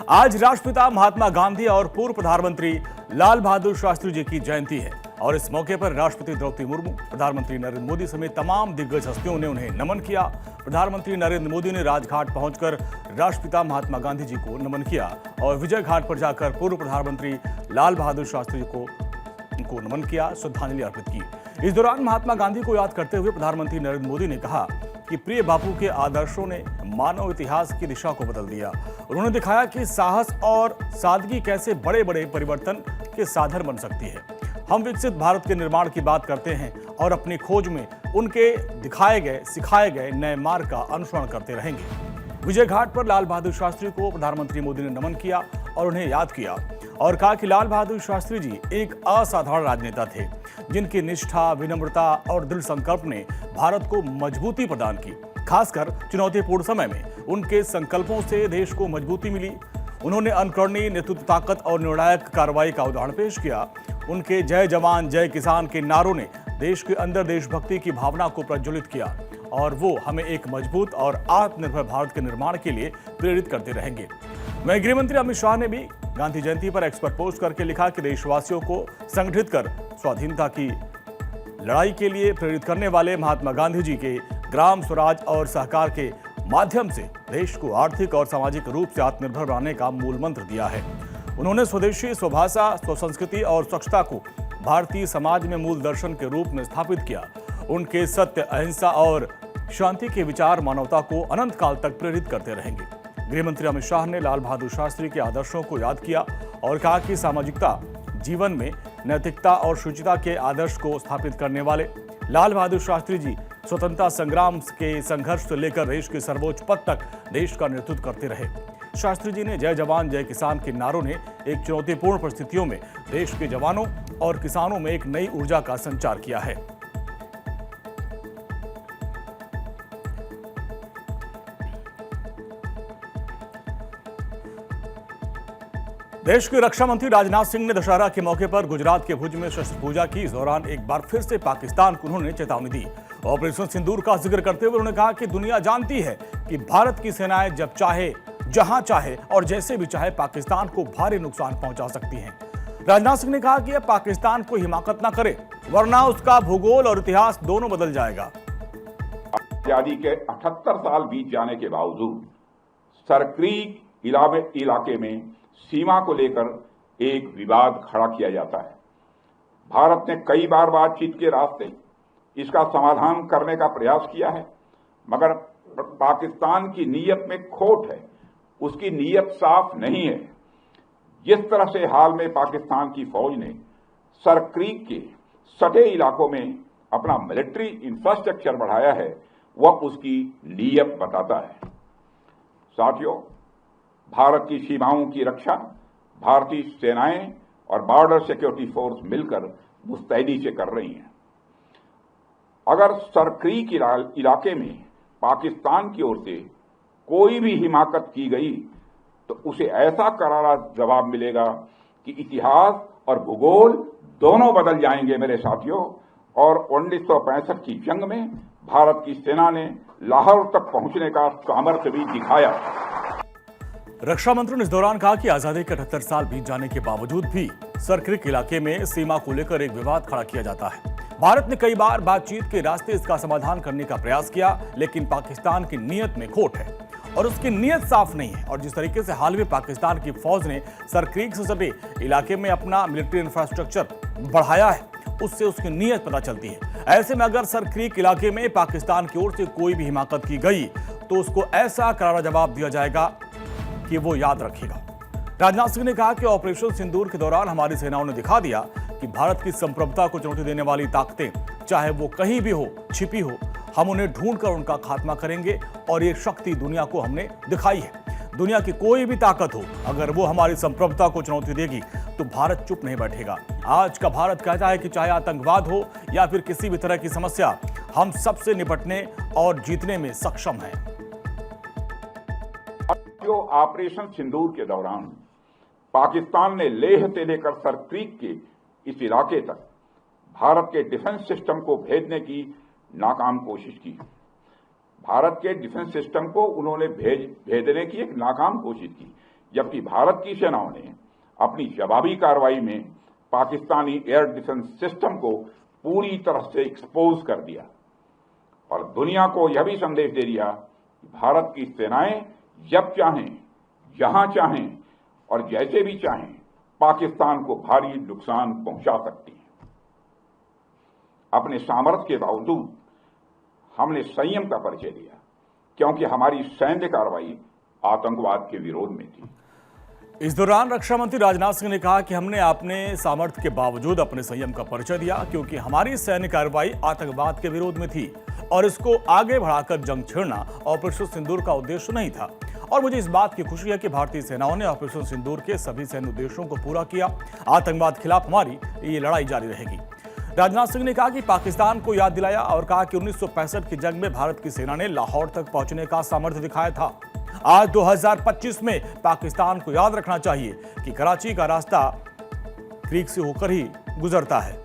आज राष्ट्रपिता महात्मा गांधी और पूर्व प्रधानमंत्री लाल बहादुर शास्त्री जी की जयंती है और इस मौके पर राष्ट्रपति द्रौपदी मुर्मू, प्रधानमंत्री नरेंद्र मोदी समेत तमाम दिग्गज हस्तियों ने उन्हें नमन किया। प्रधानमंत्री नरेंद्र मोदी ने राजघाट पहुंचकर राष्ट्रपिता महात्मा गांधी जी को नमन किया और विजय घाट पर जाकर पूर्व प्रधानमंत्री लाल बहादुर शास्त्री जी को नमन किया, श्रद्धांजलि अर्पित की। इस दौरान महात्मा गांधी को याद करते हुए प्रधानमंत्री नरेंद्र मोदी ने कहा कि प्रिय बापू के आदर्शों ने मानव इतिहास की दिशा को बदल दिया। उन्होंने दिखाया कि साहस और सादगी कैसे बड़े बड़े परिवर्तन के साधन बन सकती है। हम विकसित भारत के निर्माण की बात करते हैं और अपनी खोज में उनके दिखाए गए सिखाए गए नए मार्ग का अनुसरण करते रहेंगे। विजय घाट पर लाल बहादुर शास्त्री को प्रधानमंत्री मोदी ने नमन किया और उन्हें याद किया और कहा कि लाल बहादुर शास्त्री जी एक असाधारण राजनेता थे, जिनकी निष्ठा, विनम्रता और दृढ़ संकल्प ने भारत को मजबूती प्रदान की। खासकर चुनौतीपूर्ण समय में उनके संकल्पों से देश को मजबूती मिली। उन्होंने अनुकरणीय नेतृत्व ताकत और निर्णायक कार्रवाई का उदाहरण पेश किया। उनके जय जवान जय किसान के नारों ने देश के अंदर देशभक्ति की भावना को प्रज्वलित किया और वो हमें एक मजबूत और आत्मनिर्भर भारत के निर्माण के लिए प्रेरित करते रहेंगे। वहीं गृह मंत्री अमित शाह ने भी गांधी जयंती पर एक्स पर पोस्ट करके लिखा कि देशवासियों को संगठित कर स्वाधीनता की लड़ाई के लिए प्रेरित करने वाले महात्मा गांधी जी के ग्राम स्वराज और सहकार के माध्यम से देश को आर्थिक और सामाजिक रूप से आत्मनिर्भर बनाने का मूल मंत्र दिया है। उन्होंने स्वदेशी, स्वभाषा, स्वसंस्कृति और स्वच्छता को भारतीय समाज में मूल दर्शन के रूप में स्थापित किया। उनके सत्य, अहिंसा और शांति के विचार मानवता को अनंत काल तक प्रेरित करते रहेंगे। गृहमंत्री अमित शाह ने लाल बहादुर शास्त्री के आदर्शों को याद किया और कहा कि सामाजिकता जीवन में नैतिकता और शुचिता के आदर्श को स्थापित करने वाले लाल बहादुर शास्त्री जी स्वतंत्रता संग्राम के संघर्ष से लेकर देश के सर्वोच्च पद तक देश का नेतृत्व करते रहे। शास्त्री जी ने जय जवान जय किसान के नारों ने एक चुनौतीपूर्ण परिस्थितियों में देश के जवानों और किसानों में एक नई ऊर्जा का संचार किया है। देश के रक्षा मंत्री राजनाथ सिंह ने दशहरा के मौके पर गुजरात के भुज में शस्त्र पूजा की। इस दौरान एक बार फिर से पाकिस्तान को उन्होंने चेतावनी दी। ऑपरेशन सिंदूर का जिक्र करते हुए उन्होंने कहा कि दुनिया जानती है कि भारत की सेनाएं जब चाहे, जहां चाहे और जैसे भी चाहे पाकिस्तान को भारी नुकसान पहुंचा सकती हैं। राजनाथ सिंह ने कहा कि अब पाकिस्तान को हिमाकत न करे, वरना उसका भूगोल और इतिहास दोनों बदल जाएगा। आजादी के 78 साल बीत जाने के बावजूद सरक्रीक इलाके में सीमा को लेकर एक विवाद खड़ा किया जाता है। भारत ने कई बार बातचीत के रास्ते इसका समाधान करने का प्रयास किया है, मगर पाकिस्तान की नीयत में खोट है, उसकी नीयत साफ नहीं है। जिस तरह से हाल में पाकिस्तान की फौज ने सरक्रीक के सटे इलाकों में अपना मिलिट्री इंफ्रास्ट्रक्चर बढ़ाया है, वह उसकी नीयत बताता है। साथियों, भारत की सीमाओं की रक्षा भारतीय सेनाएं और बॉर्डर सिक्योरिटी फोर्स मिलकर मुस्तैदी से कर रही हैं। अगर सरक्रीक इलाके में पाकिस्तान की ओर से कोई भी हिमाकत की गई तो उसे ऐसा करारा जवाब मिलेगा कि इतिहास और भूगोल दोनों बदल जाएंगे मेरे साथियों। और 1965 की जंग में भारत की सेना ने लाहौर तक पहुंचने का सामर्थ्य भी दिखाया। रक्षा मंत्री ने इस दौरान कहा कि आजादी के 78 साल बीत जाने के बावजूद भी सरक्रीक इलाके में सीमा को लेकर एक विवाद खड़ा किया जाता है। भारत ने कई बार बातचीत के रास्ते इसका समाधान करने का प्रयास किया, लेकिन पाकिस्तान की नीयत में खोट है और उसकी नीयत साफ नहीं है। और जिस तरीके से हाल में पाकिस्तान की फौज ने सरक्रीक से सटे इलाके में अपना मिलिट्री इंफ्रास्ट्रक्चर बढ़ाया है, उससे उसकी नीयत पता चलती है। ऐसे में अगर सरक्रीक इलाके में पाकिस्तान की ओर से कोई भी हिमाकत की गई तो उसको ऐसा करारा जवाब दिया जाएगा कि वो याद रखेगा। राजनाथ सिंह ने कहा कि ऑपरेशन सिंदूर के दौरान हमारी सेनाओं ने दिखा दिया कि भारत की संप्रभुता को चुनौती देने वाली ताकतें चाहे वो कहीं भी हो, छिपी हो, हम उन्हें ढूंढकर उनका खात्मा करेंगे और ये शक्ति दुनिया को हमने दिखाई है। दुनिया की कोई भी ताकत हो, अगर वो हमारी संप्रभुता को चुनौती देगी तो भारत चुप नहीं बैठेगा। आज का भारत कहता है कि चाहे आतंकवाद हो या फिर किसी भी तरह की समस्या, हम सबसे निपटने और जीतने में सक्षम हैं। जो ऑपरेशन सिंदूर के दौरान पाकिस्तान ने लेह से लेकर सरक्रीक के इस इलाके तक भारत के डिफेंस सिस्टम को भेजने की नाकाम कोशिश की। भारत के डिफेंस सिस्टम को उन्होंने भेजने की एक नाकाम कोशिश की। जबकि भारत की सेनाओं ने अपनी जवाबी कार्रवाई में पाकिस्तानी एयर डिफेंस सिस्टम को पूरी तरह से एक्सपोज कर दिया और दुनिया को यह भी संदेश दे दिया कि भारत की सेनाएं जब चाहें, जहां चाहें और जैसे भी चाहें पाकिस्तान को भारी नुकसान पहुंचा सकती हैं। अपने सामर्थ्य के बावजूद हमने संयम का परिचय दिया क्योंकि हमारी सैन्य कार्रवाई आतंकवाद के विरोध में थी। इस दौरान रक्षा मंत्री राजनाथ सिंह ने कहा कि हमने अपने सामर्थ्य के बावजूद अपने संयम का परिचय दिया क्योंकि हमारी सैन्य कार्रवाई आतंकवाद के विरोध में थी और इसको आगे बढ़ाकर जंग छेड़ना ऑपरेशन सिंदूर का उद्देश्य नहीं था। और मुझे इस बात की खुशी है कि भारतीय सेनाओं ने ऑपरेशन सिंदूर के सभी सैन्य उद्देश्यों को पूरा किया। आतंकवाद के खिलाफ हमारी ये लड़ाई जारी रहेगी। राजनाथ सिंह ने कहा कि पाकिस्तान को याद दिलाया और कहा कि 1965 की जंग में भारत की सेना ने लाहौर तक पहुंचने का सामर्थ्य दिखाया था। आज 2025 में पाकिस्तान को याद रखना चाहिए कि कराची का रास्ता क्रीक से होकर ही गुजरता है।